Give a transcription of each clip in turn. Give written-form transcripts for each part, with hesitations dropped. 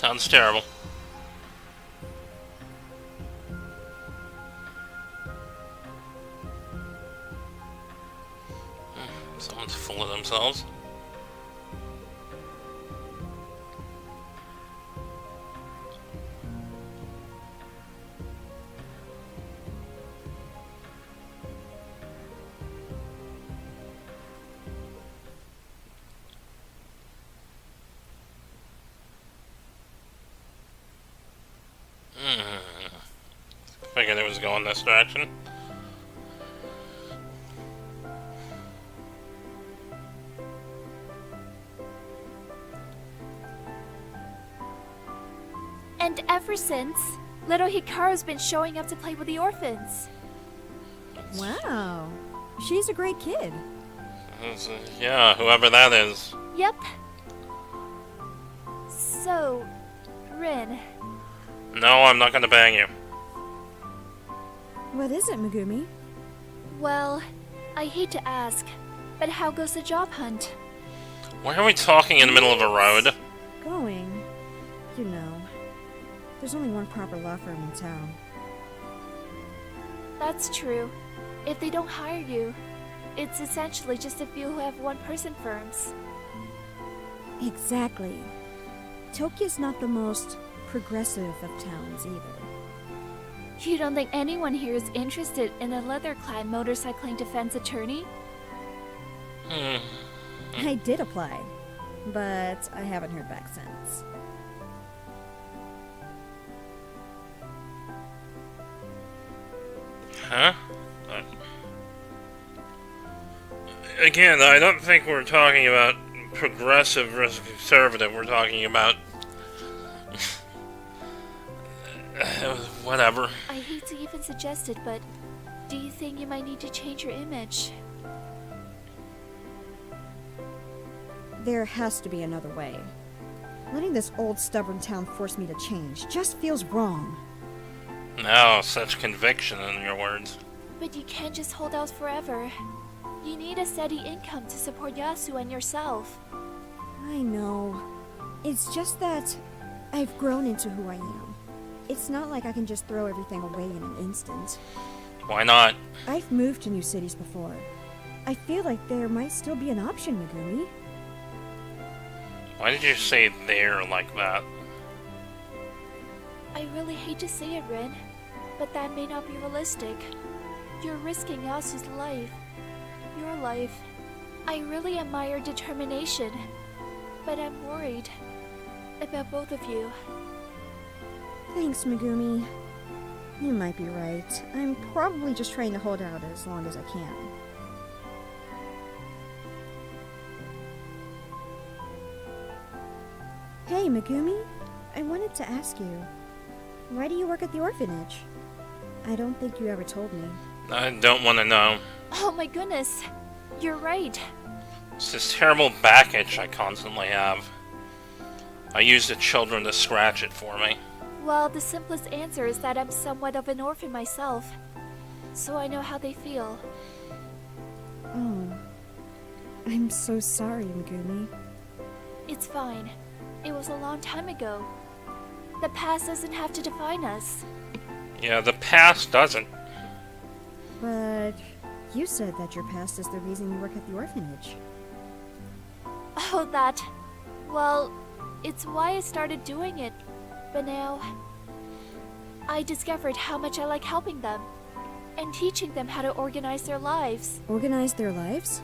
Sounds terrible. Someone's full of themselves. Figured it was going this direction. And ever since, little Hikaru's been showing up to play with the orphans. Wow. She's a great kid. Yeah, whoever that is. Yep. So, Rin, No, I'm not gonna bang you. What is it, Megumi? well, I hate to ask, but how goes the job hunt? Why are we talking in the middle of a road? Going. You know. There's only one proper law firm in town. That's true. If they don't hire you, it's essentially just a few who have one-person firms. Exactly. Tokyo's not the most progressive of towns either. You don't think anyone here is interested in a leather-clad motorcycling defense attorney? I did apply, but I haven't heard back since. Huh? Again, I don't think we're talking about progressive versus conservative. We're talking about... whatever. I hate to even suggest it, but do you think you might need to change your image? There has to be another way. Letting this old stubborn town force me to change just feels wrong. No, such conviction in your words. But you can't just hold out forever. You need a steady income to support Yasu and yourself. I know. It's just that I've grown into who I am. It's not like I can just throw everything away in an instant. Why not? I've moved to new cities before. I feel like there might still be an option, Megumi. Why did you say there like that? I really hate to say it, Rin, but that may not be realistic. You're risking Yasu's life. Your life. I really admire determination, but I'm worried about both of you. Thanks, Megumi. You might be right. I'm probably just trying to hold out as long as I can. Hey, Megumi. I wanted to ask you, why do you work at the orphanage? I don't think you ever told me. I don't want to know. Oh my goodness, you're right. It's this terrible back itch I constantly have. I use the children to scratch it for me. Well, the simplest answer is that I'm somewhat of an orphan myself, so I know how they feel. Oh. I'm so sorry, Megumi. It's fine. It was a long time ago. The past doesn't have to define us. Yeah, the past doesn't. But you said that your past is the reason you work at the orphanage. Oh, that. Well, it's why I started doing it. But now, I discovered how much I like helping them and teaching them how to organize their lives. Organize their lives?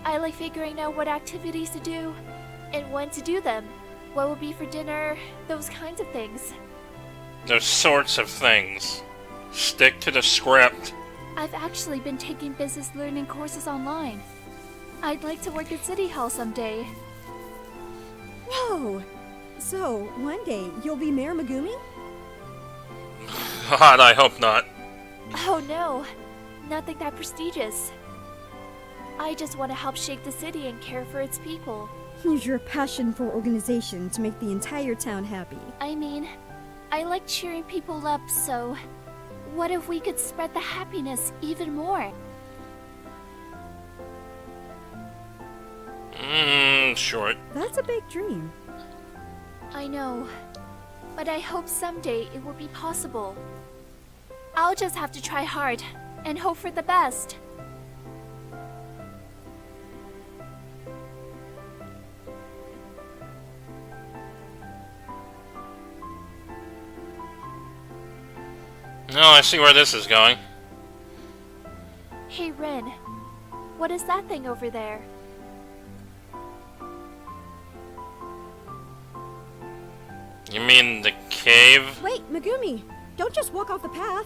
I like figuring out what activities to do and when to do them, what will be for dinner, those kinds of things. Those sorts of things. Stick to the script. I've actually been taking business learning courses online. I'd like to work at City Hall someday. Whoa! So, one day, you'll be Mayor Megumi? God, I hope not. Oh no, nothing that prestigious. I just want to help shape the city and care for its people. Use your passion for organization to make the entire town happy. I mean, I like cheering people up, so what if we could spread the happiness even more? Short. That's a big dream. I know, but I hope someday it will be possible. I'll just have to try hard and hope for the best. No, I see where this is going. Hey Rin, what is that thing over there? You mean the cave? Wait, Megumi! Don't just walk off the path.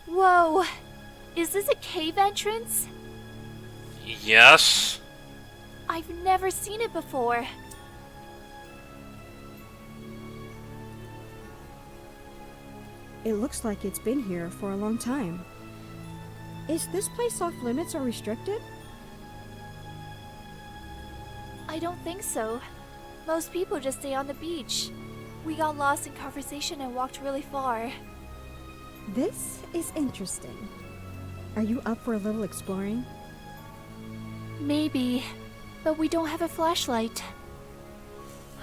Whoa! Is this a cave entrance? Yes. I've never seen it before. It looks like it's been here for a long time. Is this place off limits or restricted? I don't think so. Most people just stay on the beach. We got lost in conversation and walked really far. This is interesting. Are you up for a little exploring? Maybe, but we don't have a flashlight.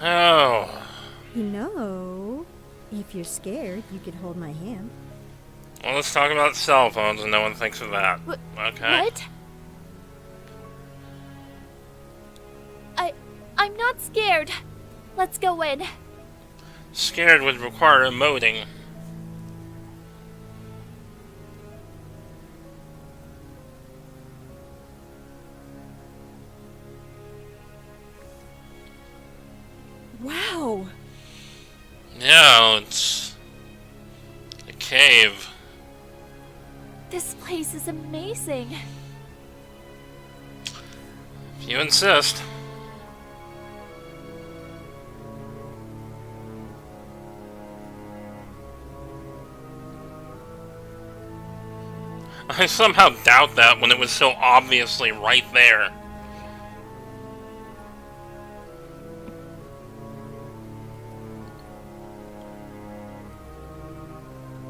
Oh. You know, if you're scared, you could hold my hand. Well, let's talk about cell phones and no one thinks of that. Okay. What? I'm not scared. Let's go in. Scared would require emoting. Wow! Yeah, it's a cave. This place is amazing. If you insist. I somehow doubt that when it was so obviously right there.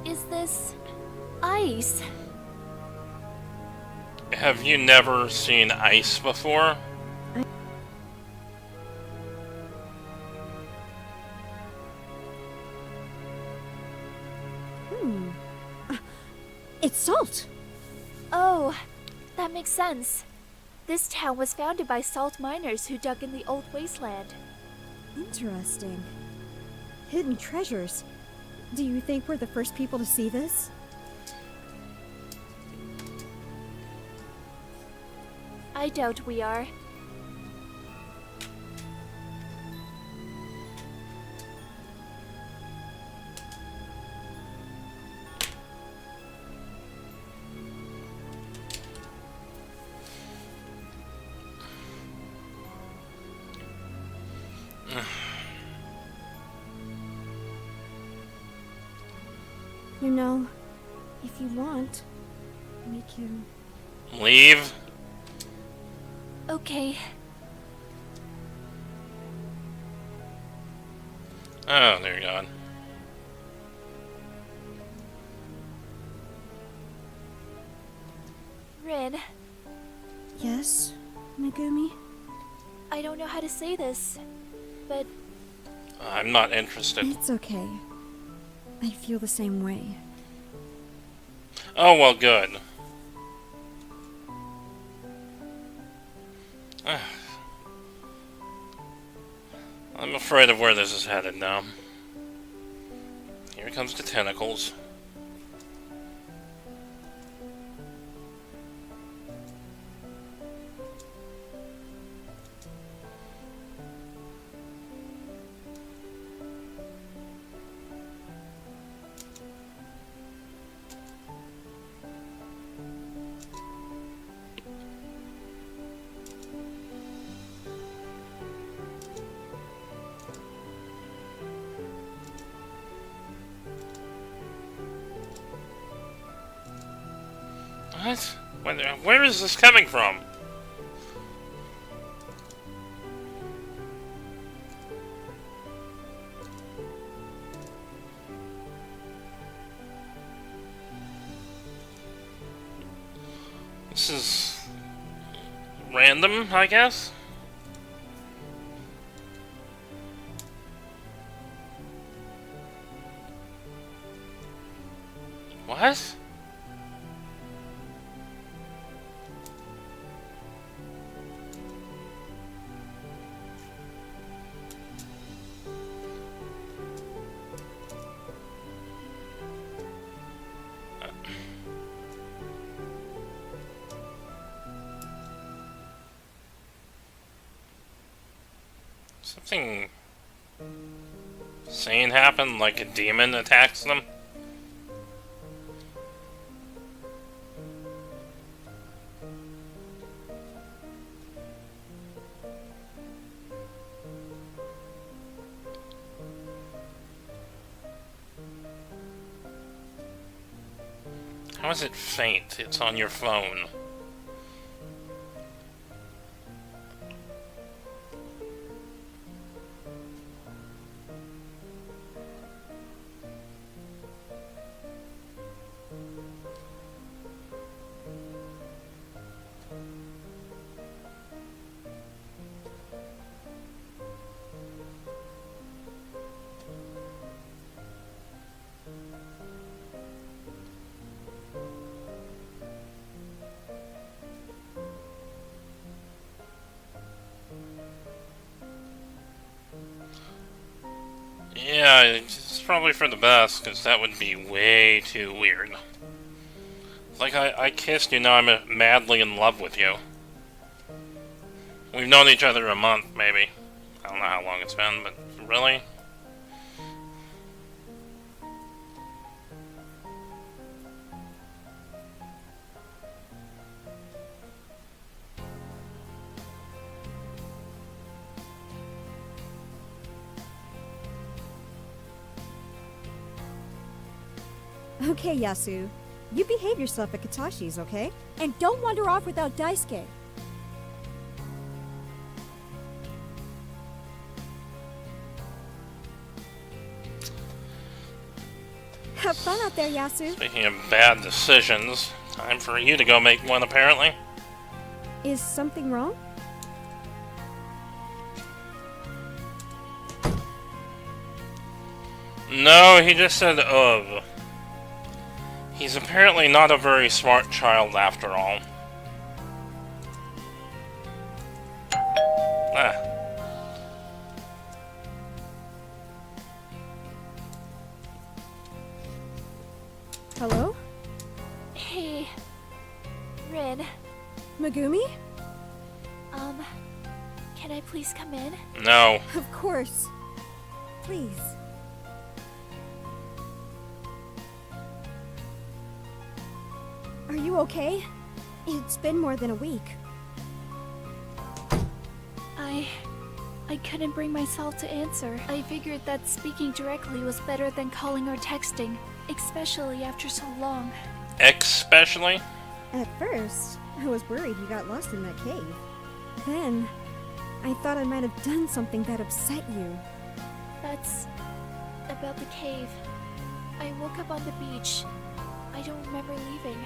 Is this ice? Have you never seen ice before? It's salt! Oh, that makes sense. This town was founded by salt miners who dug in the old wasteland. Interesting. Hidden treasures. Do you think we're the first people to see this? I doubt we are. You know, if you want, we can... Leave? Okay. Oh, there you go. Rin, Yes, Megumi? I don't know how to say this, but I'm not interested. It's okay. I feel the same way. Oh, well, good. I'm afraid of where this is headed now. Here comes the tentacles. What? Where is this coming from? This is random, I guess? What? Something insane happened, like a demon attacks them? How is it faint? It's on your phone. Yeah, it's probably for the best, because that would be way too weird. Like, I kissed you, now I'm madly in love with you. We've known each other a month, maybe. I don't know how long it's been, but really? Okay, Yasu. You behave yourself at Katashi's, okay? And don't wander off without Daisuke. Have fun out there, Yasu. Speaking of bad decisions, time for you to go make one, apparently. Is something wrong? No, he just said, ugh. He's apparently not a very smart child after all. Ah. Hello? Hey, Rin. Megumi? Can I please come in? No. Of course. Please. Are you okay? It's been more than a week. I couldn't bring myself to answer. I figured that speaking directly was better than calling or texting, especially after so long. Especially? At first, I was worried you got lost in that cave. Then, I thought I might have done something that upset you. That's about the cave. I woke up on the beach. I don't remember leaving.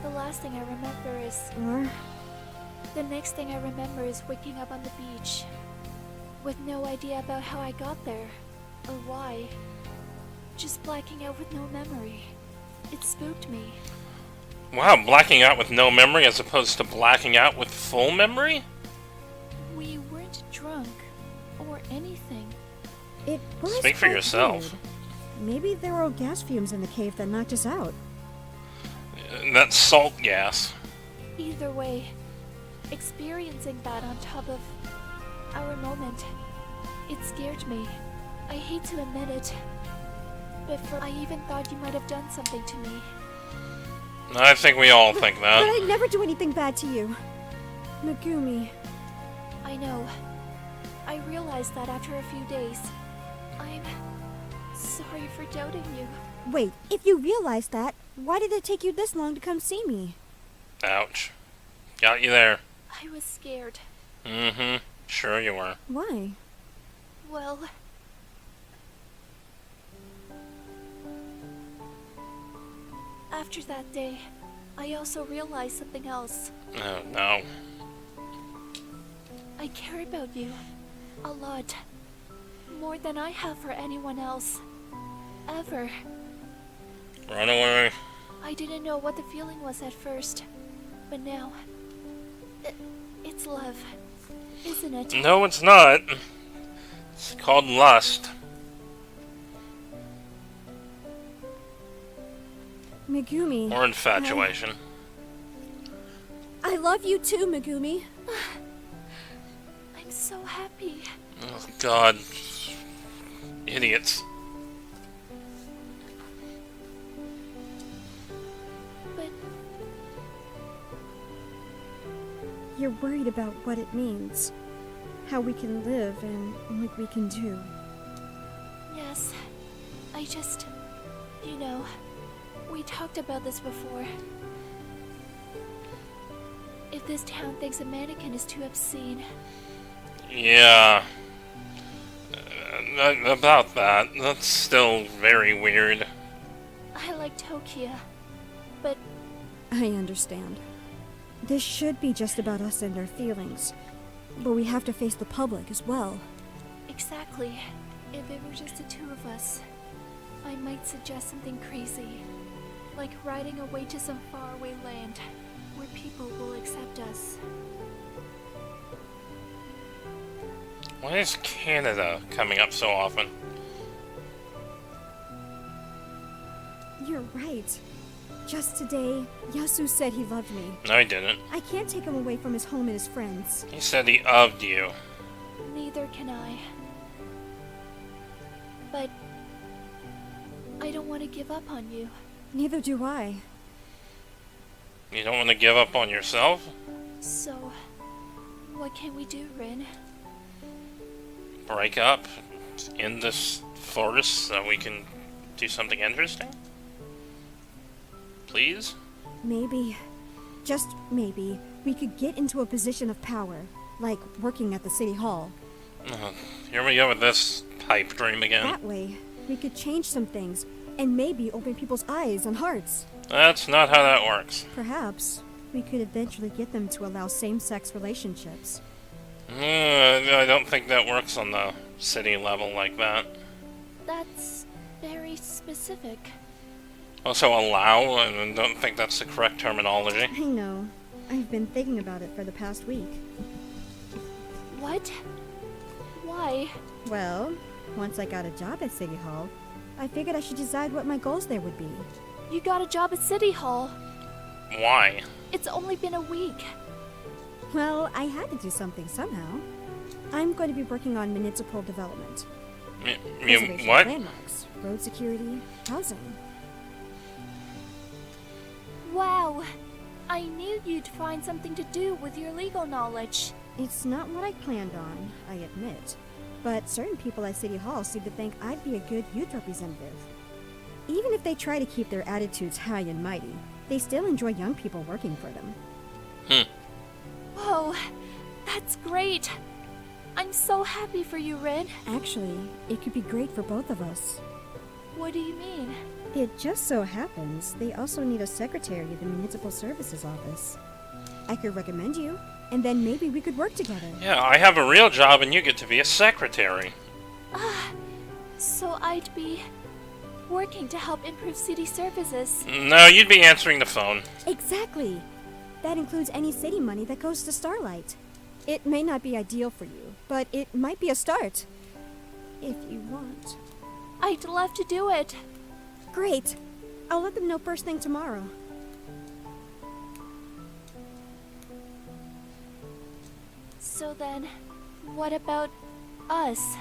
The last thing I remember is... Or, The next thing I remember is waking up on the beach. With no idea about how I got there. Or why. Just blacking out with no memory. It spooked me. Wow, blacking out with no memory as opposed to blacking out with full memory? We weren't drunk. Or anything. it was Speak for quite yourself. weird. Maybe there were gas fumes in the cave that knocked us out. That's salt gas. Either way, experiencing that on top of our moment, it scared me. I hate to admit it, but I even thought you might have done something to me. I think we all think But that. I'd never do anything bad to you. Megumi. I know. I realized that after a few days. I'm sorry for doubting you. Wait, if you realized that, why did it take you this long to come see me? Ouch. Got you there. I was scared. Mm-hmm. Sure you were. Why? Well... After that day, I also realized something else. Oh, no. I care about you. A lot. More than I have for anyone else. Ever. Run away. I didn't know what the feeling was at first, but now... it's love, isn't it? No, it's not. It's called lust. Megumi. Or infatuation. I love you too, Megumi. I'm so happy. Oh, God. Idiots. But You're worried about what it means. How we can live and what we can do. yes, I just... you know, we talked about this before. If this town thinks a mannequin is too obscene, Yeah. About that. That's still very weird. I like Tokia, but I understand. This should be just about us and our feelings. But we have to face the public as well. exactly, if it were just the two of us, I might suggest something crazy. Like riding away to some faraway land where people will accept us. Why is Canada coming up so often? You're right. Just today, Yasu said he loved me. No, he didn't. I can't take him away from his home and his friends. He said he loved you. Neither can I. But I don't want to give up on you. Neither do I. You don't want to give up on yourself? So, what can we do, Rin? Break up in this forest so we can do something interesting? Please? Maybe, just maybe, we could get into a position of power, like working at the city hall. Here we go with this pipe dream again. That way, we could change some things, and maybe open people's eyes and hearts. That's not how that works. Perhaps, we could eventually get them to allow same-sex relationships. I don't think that works on the city level like that. That's very specific. Also allow, I don't think that's the correct terminology. I know. I've been thinking about it for the past week. What? Why? Well, once I got a job at City Hall, I figured I should decide what my goals there would be. You got a job at City Hall. Why? It's only been a week. Well, I had to do something somehow. I'm going to be working on municipal development. Preservation of What? landmarks, road security, housing. Wow. I knew you'd find something to do with your legal knowledge. It's not what I planned on, I admit. But certain people at City Hall seem to think I'd be a good youth representative. Even if they try to keep their attitudes high and mighty, they still enjoy young people working for them. Whoa, that's great. I'm so happy for you, Rin. Actually, it could be great for both of us. What do you mean? It just so happens they also need a secretary at the Municipal Services Office. I could recommend you, and then maybe we could work together. Yeah, I have a real job and you get to be a secretary. So I'd be working to help improve city services. No, you'd be answering the phone. Exactly! That includes any city money that goes to Starlight. It may not be ideal for you, but it might be a start. If you want. I'd love to do it. Great! I'll let them know first thing tomorrow. So then, what about us?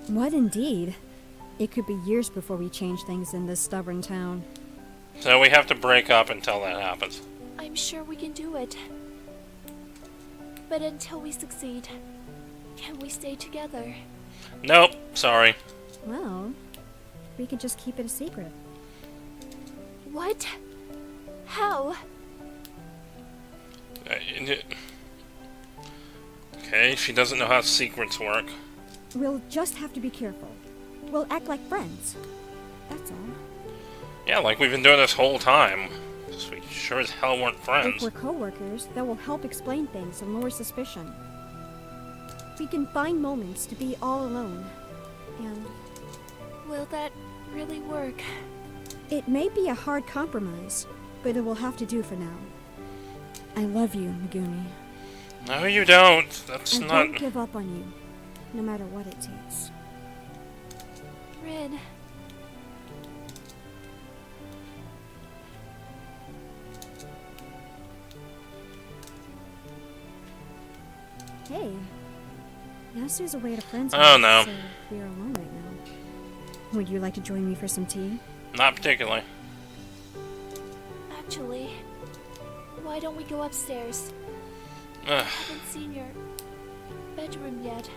What indeed? It could be years before we change things in this stubborn town. So we have to break up until that happens. I'm sure we can do it. But until we succeed, can we stay together? Nope, sorry. Well, we could just keep it a secret. What? How? Okay, she doesn't know how secrets work. We'll just have to be careful. We'll act like friends. That's all. Yeah, like we've been doing this whole time. So we sure as hell weren't If friends. we're co-workers, that will help explain things and lower suspicion. We can find moments to be all alone. And Will that really work? It may be a hard compromise, but it will have to do for now. I love you, Megumi. No, you don't. That's I not... won't give up on you, no matter what it takes. Rin, Hey, Yasu's away at a friend's Oh, house, no. so we're alone right now. Would you like to join me for some tea? Not particularly. actually, why don't we go upstairs? Ugh. Haven't seen your bedroom yet.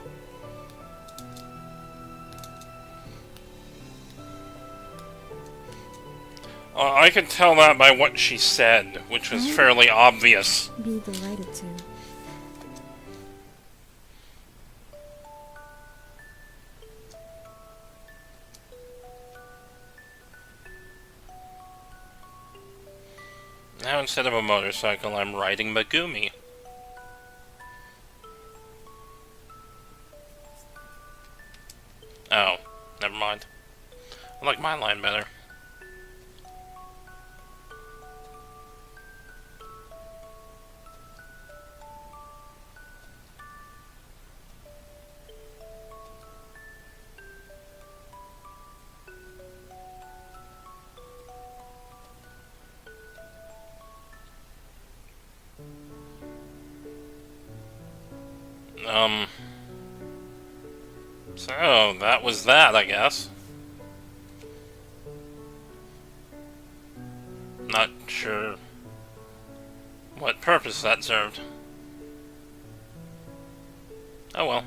I could tell that by what she said, which was fairly obvious. Be delighted to. Now instead of a motorcycle, I'm riding Megumi. Oh, never mind. I like my line better. So, that was that, I guess. Not sure what purpose that served. Oh well.